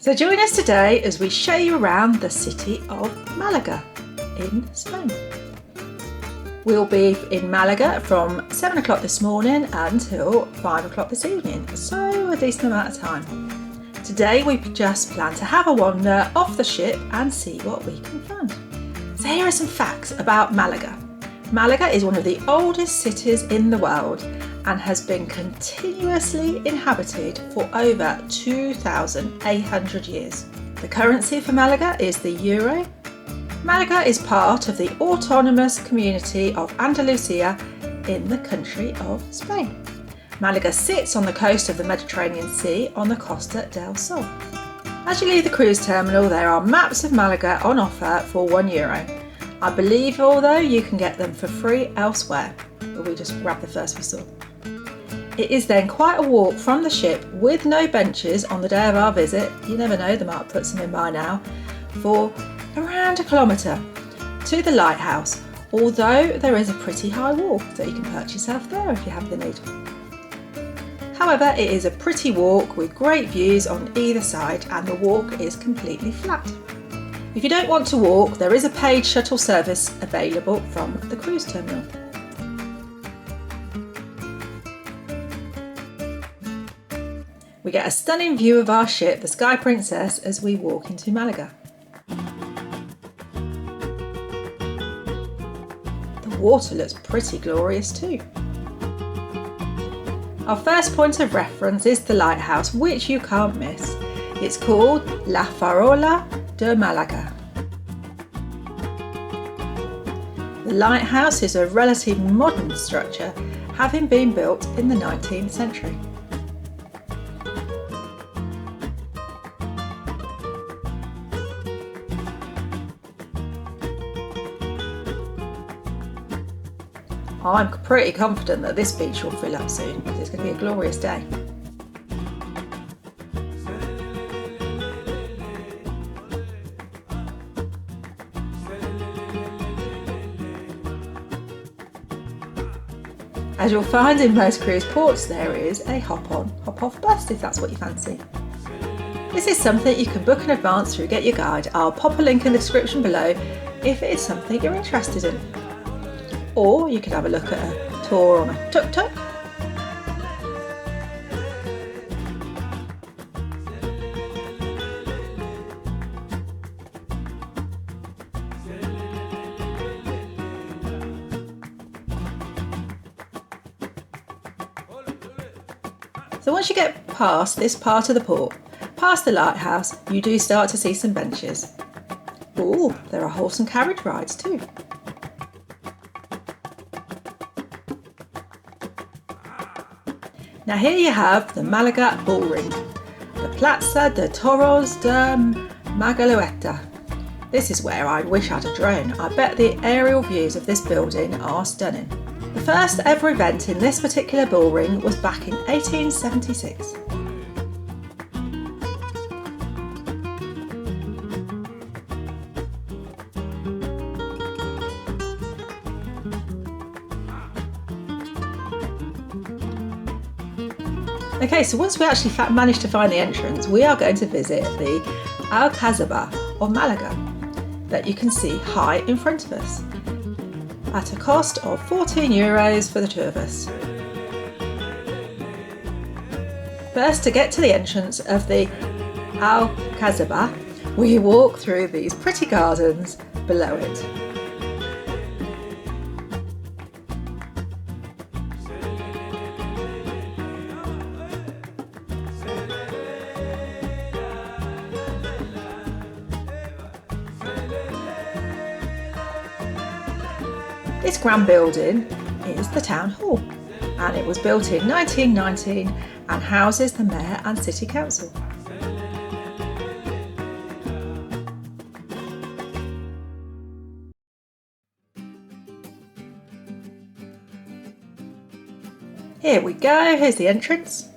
So join us today as we show you around the city of Malaga in Spain. We'll be in Malaga from 7 o'clock this morning until 5 o'clock this evening, so a decent amount of time. Today we just plan to have a wander off the ship and see what we can find. So here are some facts about Malaga. Malaga is one of the oldest cities in the world and has been continuously inhabited for over 2,800 years. The currency for Malaga is the euro. Malaga is part of the autonomous community of Andalusia in the country of Spain. Malaga sits on the coast of the Mediterranean Sea on the Costa del Sol. As you leave the cruise terminal, there are maps of Malaga on offer for €1. I believe, although, you can get them for free elsewhere, but we just grabbed the first we saw. It is then quite a walk from the ship with no benches on the day of our visit, you never know, they might put some in by now, for around 1 kilometre to the lighthouse, although there is a pretty high wall, so you can perch yourself there if you have the need. However, it is a pretty walk with great views on either side and the walk is completely flat. If you don't want to walk, there is a paid shuttle service available from the cruise terminal. We get a stunning view of our ship, the Sky Princess, as we walk into Malaga. The water looks pretty glorious too. Our first point of reference is the lighthouse, which you can't miss. It's called La Farola de Malaga. The lighthouse is a relatively modern structure, having been built in the 19th century. I'm pretty confident that this beach will fill up soon because it's going to be a glorious day. As you'll find in most cruise ports, there is a hop-on, hop-off bus if that's what you fancy. This is something you can book in advance through Get Your Guide. I'll pop a link in the description below if it is something you're interested in. Or you could have a look at a tour on a tuk-tuk. So once you get past this part of the port, past the lighthouse, you do start to see some benches. Ooh, there are horse and carriage rides too. Now here you have the Malaga Bullring, the Plaza de Toros de Magalueta. This is where I wish I had a drone. I bet the aerial views of this building are stunning. The first ever event in this particular bullring was back in 1876. Okay, so once we actually managed to find the entrance, we are going to visit the Alcazaba of Malaga that you can see high in front of us at a cost of €14 for the two of us. First, to get to the entrance of the Alcazaba, we walk through these pretty gardens below it. This grand building is the town hall and it was built in 1919 and houses the mayor and city council. Here we go, here's the entrance.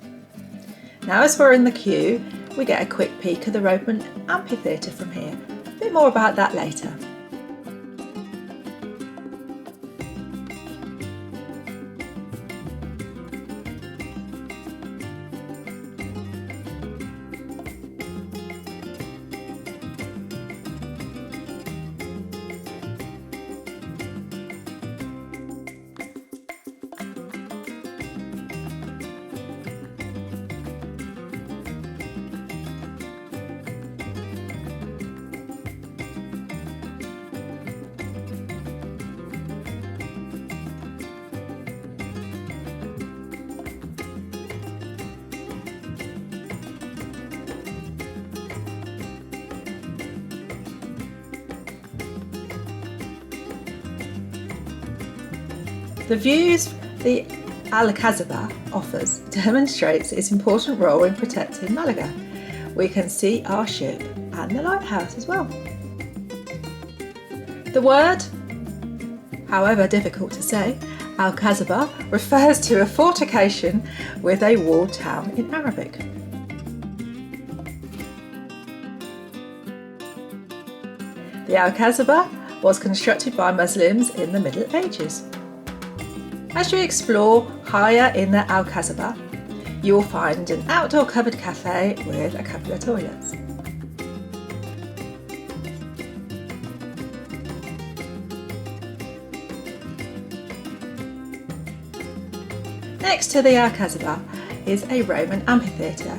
Now as we're in the queue, we get a quick peek of the Roman amphitheatre from here. A bit more about that later. The views the Alcazaba offers demonstrates its important role in protecting Malaga. We can see our ship and the lighthouse as well. The word, however difficult to say, Alcazaba refers to a fortification with a walled town in Arabic. The Alcazaba was constructed by Muslims in the Middle Ages. As you explore higher in the Alcazaba, you will find an outdoor covered cafe with a couple of toilets. Next to the Alcazaba is a Roman amphitheatre.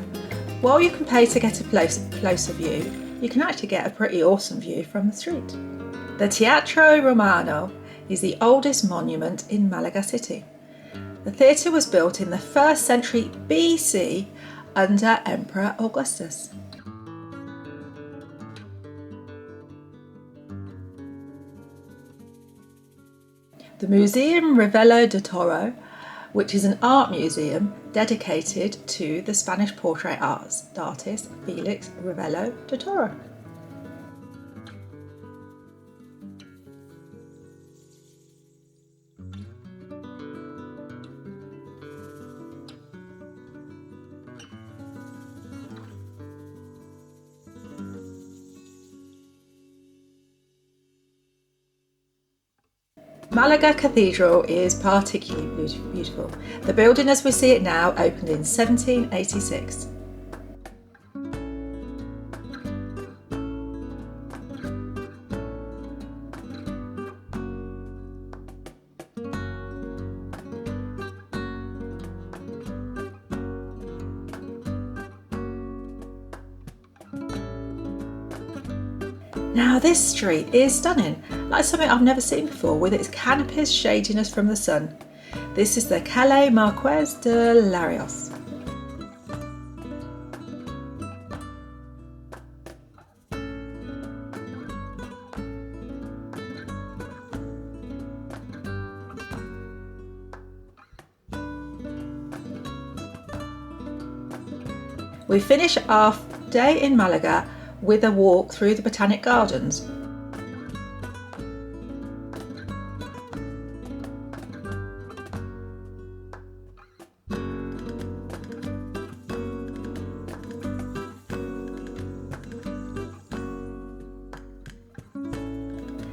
While you can pay to get a closer view, you can actually get a pretty awesome view from the street. The Teatro Romano is the oldest monument in Malaga City. The theatre was built in the 1st century BC under Emperor Augustus. The Museum Revelo de Toro, which is an art museum dedicated to the Spanish portrait artist Felix Revelo de Toro. Malaga Cathedral is particularly beautiful. The building as we see it now opened in 1786. Now this street is stunning, like something I've never seen before, with its canopies shading us from the sun. This is the Calle Marqués de Larios. We finish our day in Malaga with a walk through the Botanic Gardens.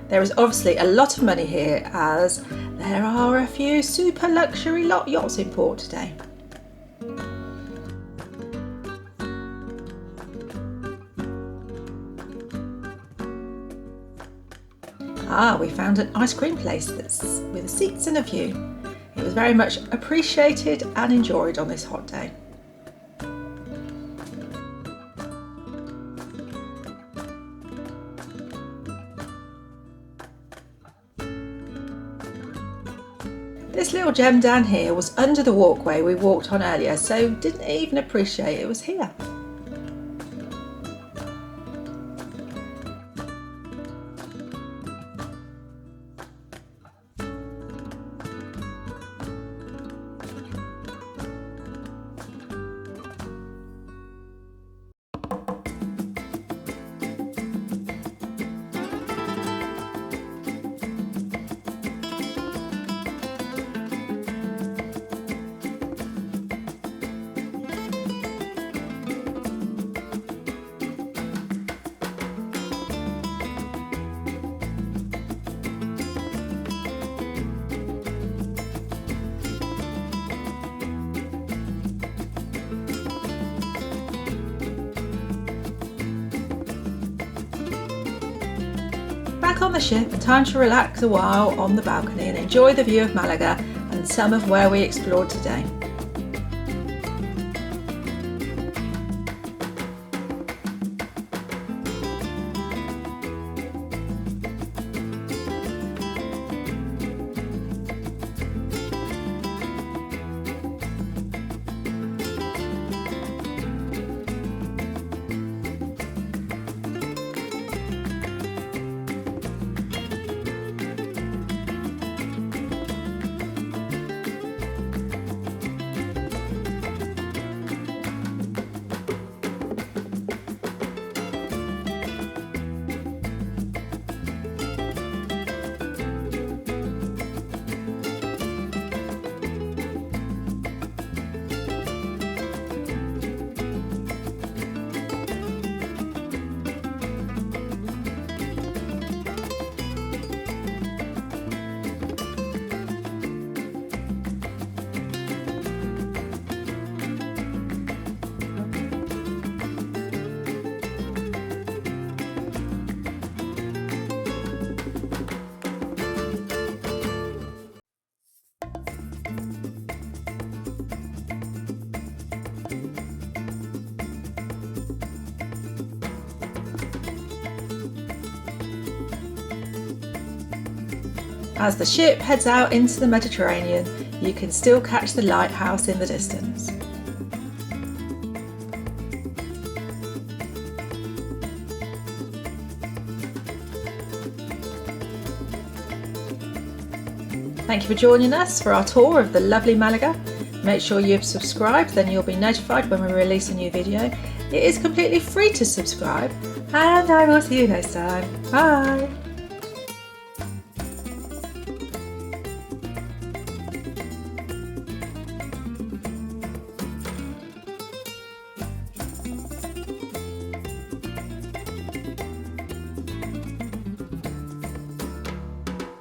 There is obviously a lot of money here, as there are a few super luxury yachts in port today. We found an ice cream place that's with seats and a view. It was very much appreciated and enjoyed on this hot day. This little gem down here was under the walkway we walked on earlier, so didn't even appreciate it was here. Back on the ship, time to relax a while on the balcony and enjoy the view of Malaga and some of where we explored today. As the ship heads out into the Mediterranean, you can still catch the lighthouse in the distance. Thank you for joining us for our tour of the lovely Malaga. Make sure you've subscribed, then you'll be notified when we release a new video. It is completely free to subscribe, and I will see you next time. Bye!